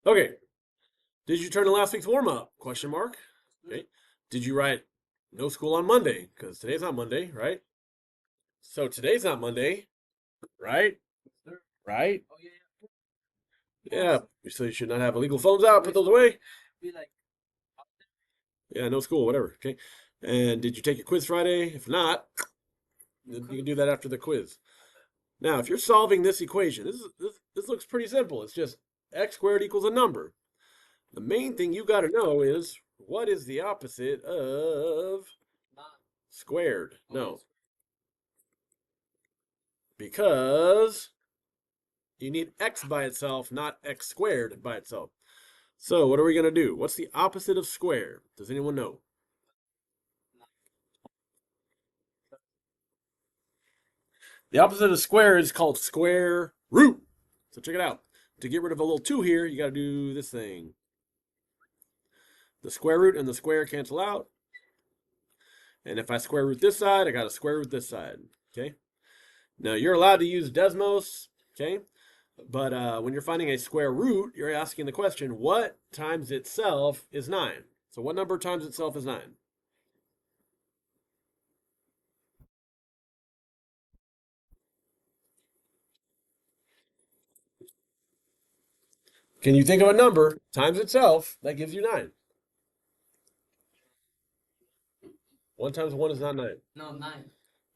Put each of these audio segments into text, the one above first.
Okay. Did you turn in last week's warm up? Question mark. Okay. Did you write no school on Monday? Because today's not Monday, right? So today's not Monday, right? Right? Yeah. So you should not have illegal phones out. Put those away. Yeah, no school, whatever. Okay. And did you take your quiz Friday? If not, then you can do that after the quiz. Now, if you're solving this equation, this looks pretty simple. It's just x squared equals a number. The main thing you got to know is what is the opposite of squared? No, because you need x by itself, not x squared by itself. So what are we going to do? What's the opposite of square? Does anyone know? The opposite of square is called square root. So check it out. To get rid of a little 2 here, you got to do this thing. The square root and the square cancel out. And if I square root this side, I got to square root this side. Okay. Now you're allowed to use Desmos. Okay. But when you're finding a square root, you're asking the question, what times itself is 9? So what number times itself is 9? Can you think of a number times itself that gives you 9? 1 times 1 is not 9. No, 9.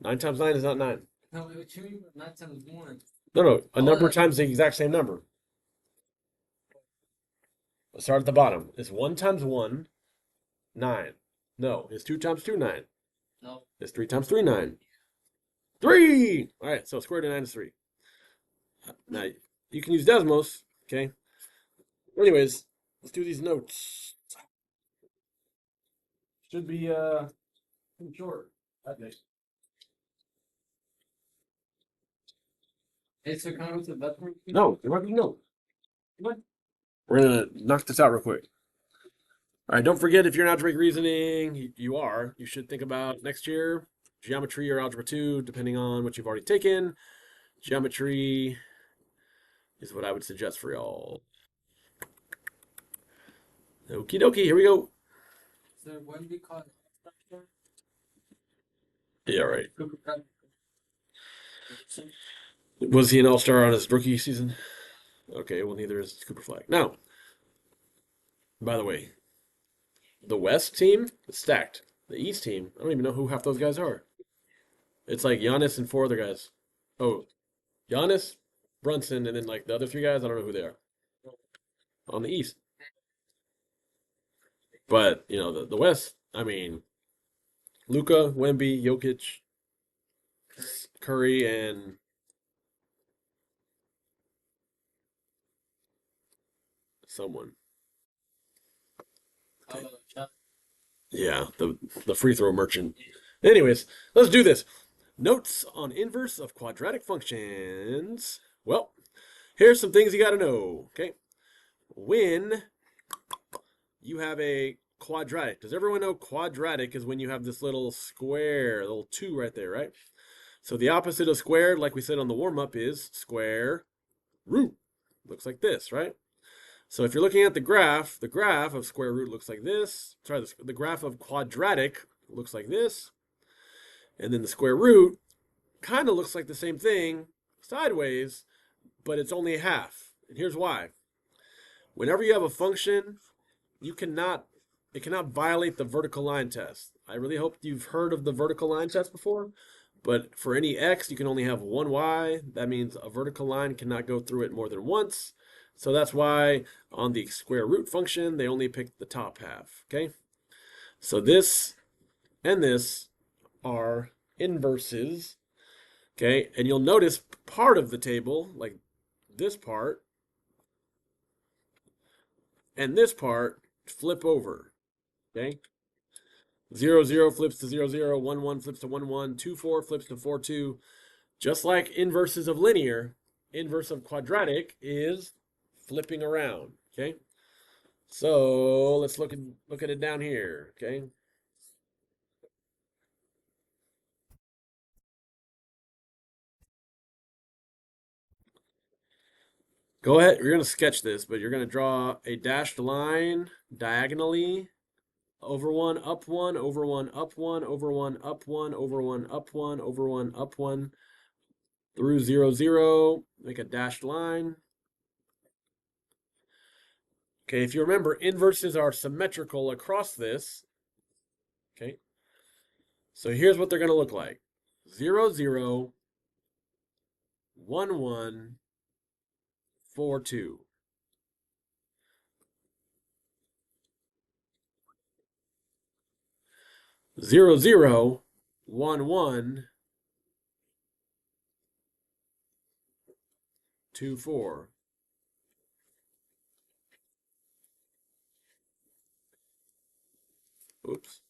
9 times 9 is not 9. No, what you mean 9 times 1? No, no. A number like- times the exact same number. Let's start at the bottom. Is 1 times 1 9? No. Is 2 times 2 9? No. Is 3 times 3 9? 3! All right, so square root of 9 is 3. Now, you can use Desmos, okay? Anyways, let's do these notes. Should be pretty short. Okay. Hey, so can I go to the bathroom? No, there might be no. What? We're gonna knock this out real quick. All right, don't forget if you're in algebraic reasoning, you are. You should think about next year geometry or algebra 2, depending on what you've already taken. Geometry is what I would suggest for y'all. Okie dokie, here we go. So when we call it Yeah, right. Was he an all-star on his rookie season? Okay, well, neither is Cooper Flag. Now, by the way, the West team is stacked. The East team, I don't even know who half those guys are. It's like Giannis and 4 other guys. Oh, Giannis, Brunson, and then like the other 3 guys, I don't know who they are on the East. But, the West, I mean, Luca, Wemby, Jokic, Curry, and someone. Oh, Yeah, the free throw merchant. Anyways, let's do this. Notes on inverse of quadratic functions. Well, here's some things you got to know. Okay. When you have a quadratic, does everyone know quadratic is when you have this little square, little 2 right there, right? So the opposite of squared, like we said on the warm up, is square root. Looks like this, right? So if you're looking at the graph of square root looks like this. Sorry, the graph of quadratic looks like this. And then the square root kind of looks like the same thing sideways, but it's only half. And here's why. Whenever you have a function, it cannot violate the vertical line test. I really hope you've heard of the vertical line test before, but for any x, you can only have one y. That means a vertical line cannot go through it more than once. So that's why on the square root function, they only pick the top half, okay? So this and this are inverses, okay? And you'll notice part of the table, like this part and this part, flip over, okay? 0, 0 flips to 0, 0, 1, 1 flips to 1, 1, 2, 4 flips to 4, 2. Just like inverses of linear, inverse of quadratic is flipping around, okay? So let's look at it down here, okay? Go ahead. You're going to sketch this, but you're going to draw a dashed line diagonally over one, up one, over one, up one, over one, up one, over one, up one, over one, up one, through 0, 0. Make a dashed line. Okay, if you remember, inverses are symmetrical across this. Okay, so here's what they're going to look like: 0, 0, 1, 1, 4, 2. 0, 0, 1, 1, 2, 4. Oops.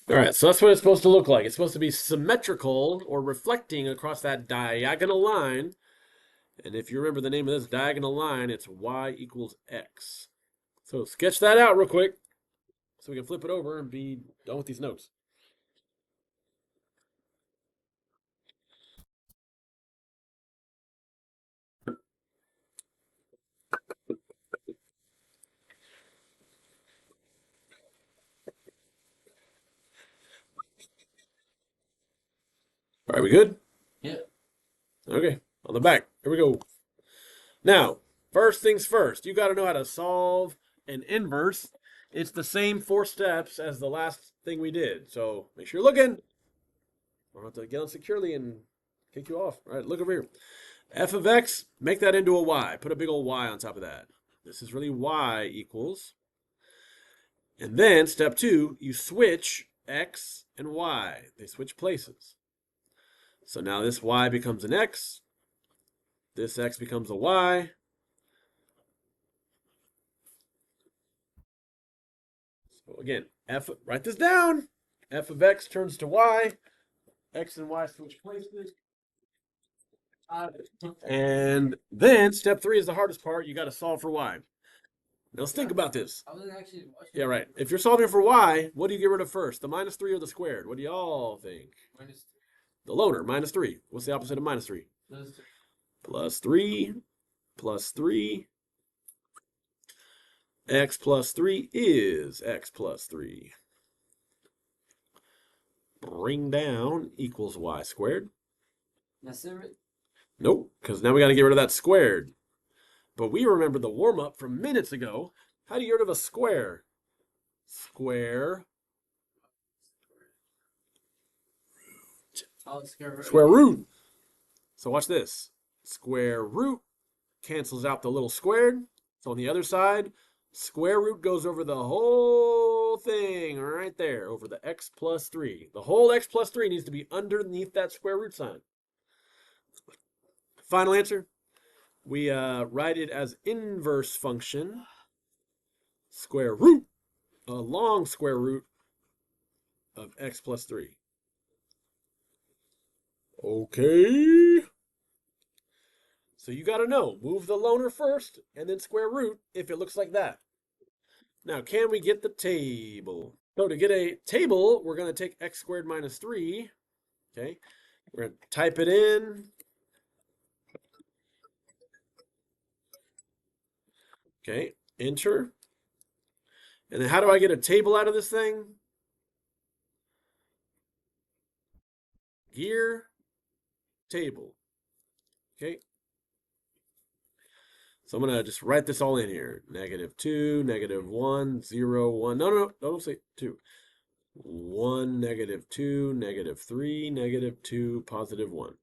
All right, so that's what it's supposed to look like. It's supposed to be symmetrical or reflecting across that diagonal line. And if you remember the name of this diagonal line, it's y equals x. So sketch that out real quick so we can flip it over and be done with these notes. All right, we good? Yeah. Okay, on the back. Here we go. Now, first things first, you got to know how to solve an inverse. It's the same 4 steps as the last thing we did. So make sure you're looking. I don't have to get on securely and kick you off. All right, look over here. F of x, make that into a y. Put a big old y on top of that. This is really y equals. And then step 2, you switch x and y. They switch places. So now this y becomes an x. This x becomes a y. So again, write this down. F of x turns to y. X and y switch places. And then step 3 is the hardest part. You got to solve for y. Now let's think about this. I wasn't actually watching. Yeah, right. If you're solving for y, what do you get rid of first? The minus 3 or the squared? What do y'all think? Minus The loner, minus 3. What's the opposite of minus 3? plus Plus 3, plus 3. X plus 3 is x plus 3. Bring down equals y squared. that's it. Nope, because now we got to get rid of that squared. But we remember the warm-up from minutes ago. How do you get rid of a square? Square. Oh, Square root. So watch this. Square root cancels out the little squared. So on the other side, square root goes over the whole thing right there, over the x plus 3. The whole x plus 3 needs to be underneath that square root sign. Final answer. We write it as inverse function, square root, a long square root of x plus 3. Okay. So you got to know, move the loner first and then square root if it looks like that. Now, can we get the table? So to get a table, we're going to take x squared minus 3. Okay. We're going to type it in. Okay. Enter. And then how do I get a table out of this thing? Gear table. Okay. So I'm going to just write this all in here. -2, -1, 0, 1. No, don't say 2. 1, -2, -3, -2, +1.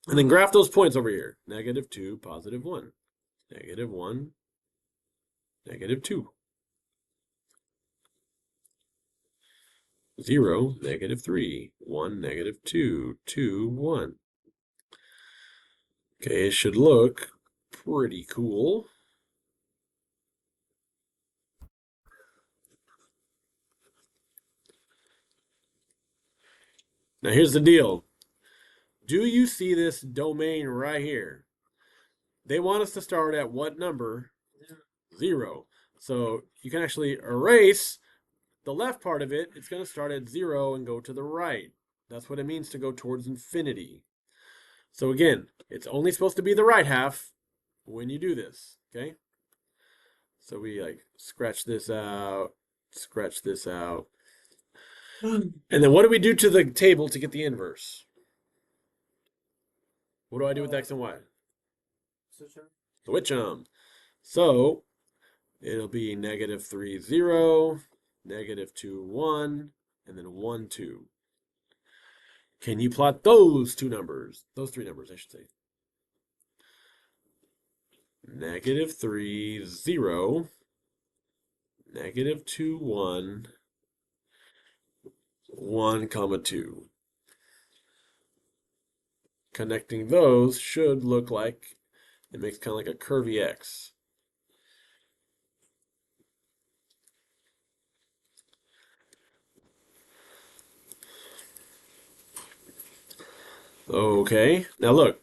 And then graph those points over here. -2, +1. -1, -2. 0, -3. 1, -2. 2, 1. Okay, it should look pretty cool. Now here's the deal. Do you see this domain right here? they want us to start at what number? Zero. 0. So you can actually erase the left part of it. It's going to start at 0 and go to the right. That's what it means to go towards infinity. So again, it's only supposed to be the right half when you do this, okay? So we like scratch this out, scratch this out. And then what do we do to the table to get the inverse? What do I do with X and Y? Switch them. Switch them. So it'll be -3, 0, -2, 1, and then 1, 2. Can you plot those two numbers? Those three numbers, I should say. -3, 0, -2, 1, 1, comma 2. Connecting those should look like it makes kind of like a curvy X. Okay, now look.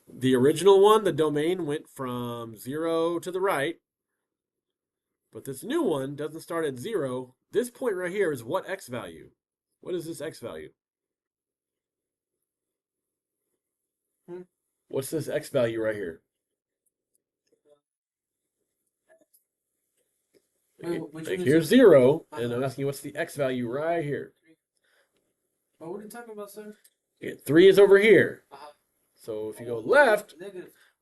The original one, the domain went from 0 to the right, but this new one doesn't start at 0. This point right here is what X value? What is this X value? Hmm. What's this X value right here? Which Like one is here's it? 0, and I'm asking you what's the X value right here? Oh, what are you talking about, sir? 3 is over here. Uh-huh. So if you go left,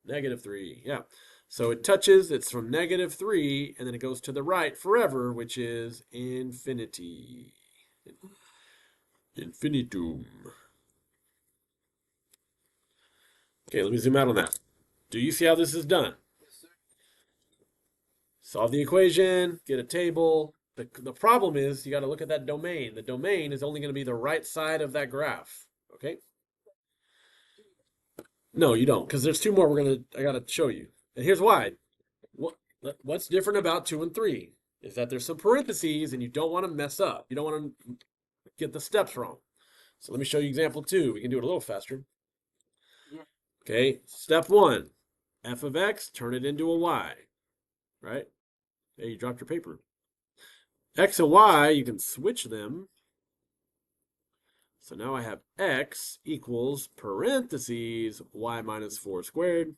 Negative. -3. Yeah. So it touches, it's from -3, and then it goes to the right forever, which is infinity. Infinitum. Okay, let me zoom out on that. Do you see how this is done? Yes, sir. Solve the equation, get a table. The problem is you got to look at that domain. The domain is only going to be the right side of that graph. Okay? No, you don't, because there's two more I got to show you. And here's why. What's different about 2 and 3 is that there's some parentheses and you don't want to mess up. You don't want to get the steps wrong. So let me show you example 2. We can do it a little faster. Yeah. Okay, step 1. F of x, turn it into a y. Right? Hey, you dropped your paper. X and y, you can switch them. So now I have x equals parentheses y minus 4 squared.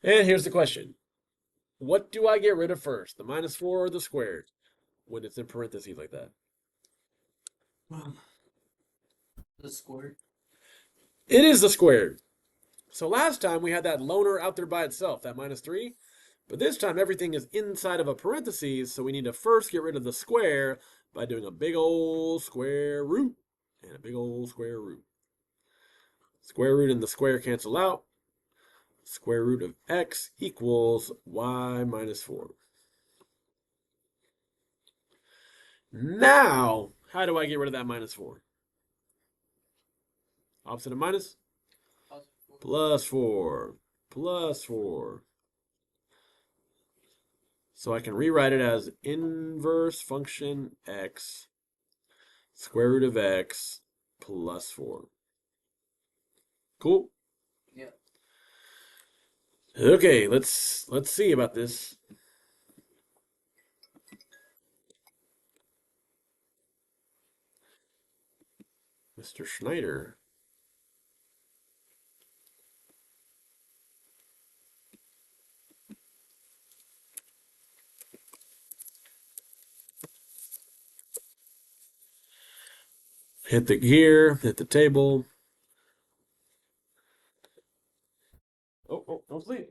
And here's the question. What do I get rid of first, the -4 or the squared, when it's in parentheses like that? The square. It is the squared. So last time we had that loner out there by itself, that -3. But this time everything is inside of a parentheses, so we need to first get rid of the square by doing a big old square root and a big old square root. Square root and the square cancel out. Square root of x equals y minus 4. Now, how do I get rid of that -4? Opposite of minus? Plus 4. Plus 4. So I can rewrite it as inverse function x, square root of x, plus 4. Cool? Yeah. Okay, let's see about this. Mr. Schneider. Hit the gear, hit the table. Oh, don't sleep.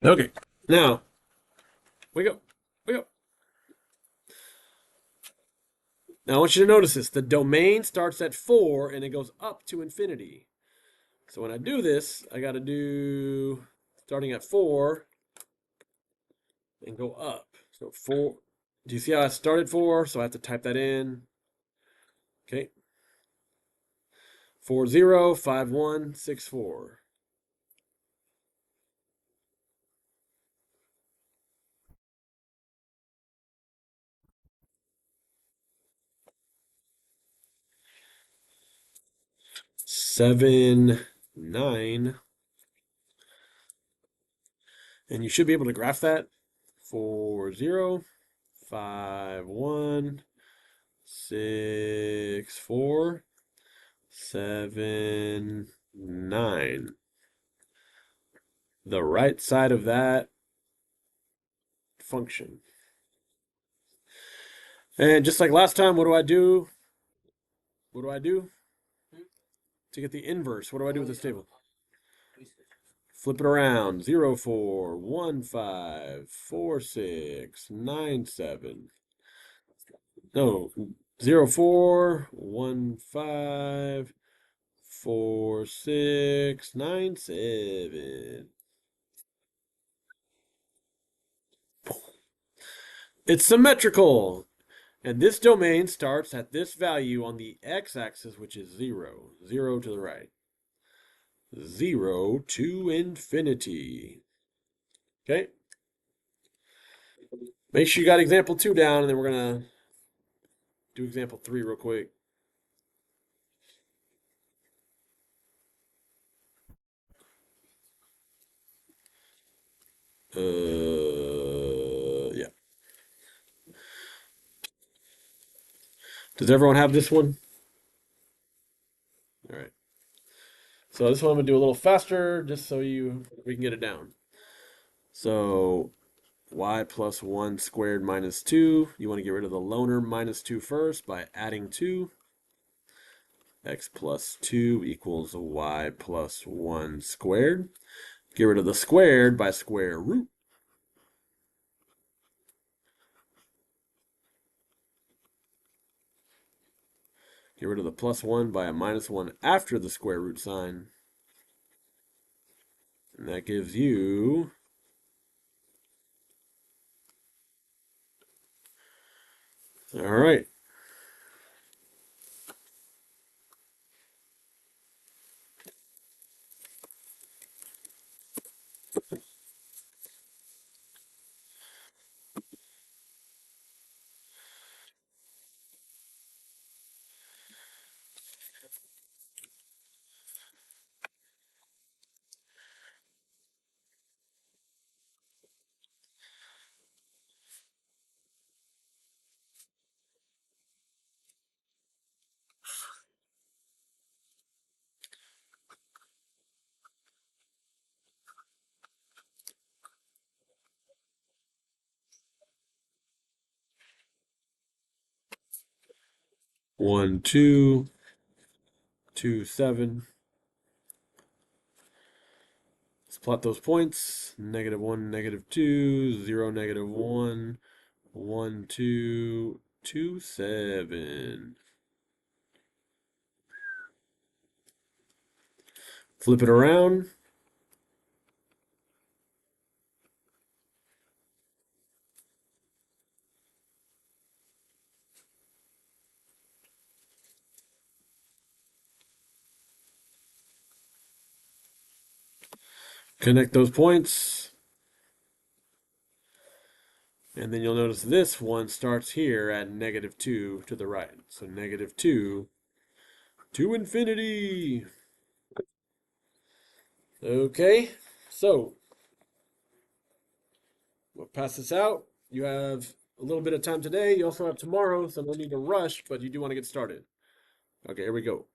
Okay, now, wake up, wake up. Now I want you to notice this. The domain starts at 4 and it goes up to infinity. So when I do this, I got to do starting at 4 and go up. So 4. Do you see how I started 4? So I have to type that in. Okay. 405164. Seven, 9. And you should be able to graph that. 405164. 7, 9. The right side of that function. And just like last time, what do I do? What do I do to get the inverse? What do I do with this table? Flip it around. 0, 4, 1, 5, 4, 6, 9, 7. No, 0, 4, 1, 5, 4, 6, 9, 7. It's symmetrical. And this domain starts at this value on the x-axis, which is 0. 0 to the right. 0 to infinity. Okay? Make sure you got example 2 down, and then we're going to do example 3 real quick. Yeah. Does everyone have this one? All right. So this one I'm going to do a little faster just so we can get it down. So y plus 1 squared minus 2. You want to get rid of the loner minus 2 first by adding 2. X plus 2 equals y plus 1 squared. Get rid of the squared by square root. Get rid of the plus 1 by a minus 1 after the square root sign. And that gives you all right. One, 2, 2, 7. Let's plot those points. Negative 1, negative 2, 0, negative 1, 1, 2, 2, 7. Flip it around. Connect those points. And then you'll notice this one starts here at negative 2 to the right. So negative 2 to infinity. Okay, so we'll pass this out. You have a little bit of time today. You also have tomorrow, so no need to rush, but you do want to get started. Okay, here we go.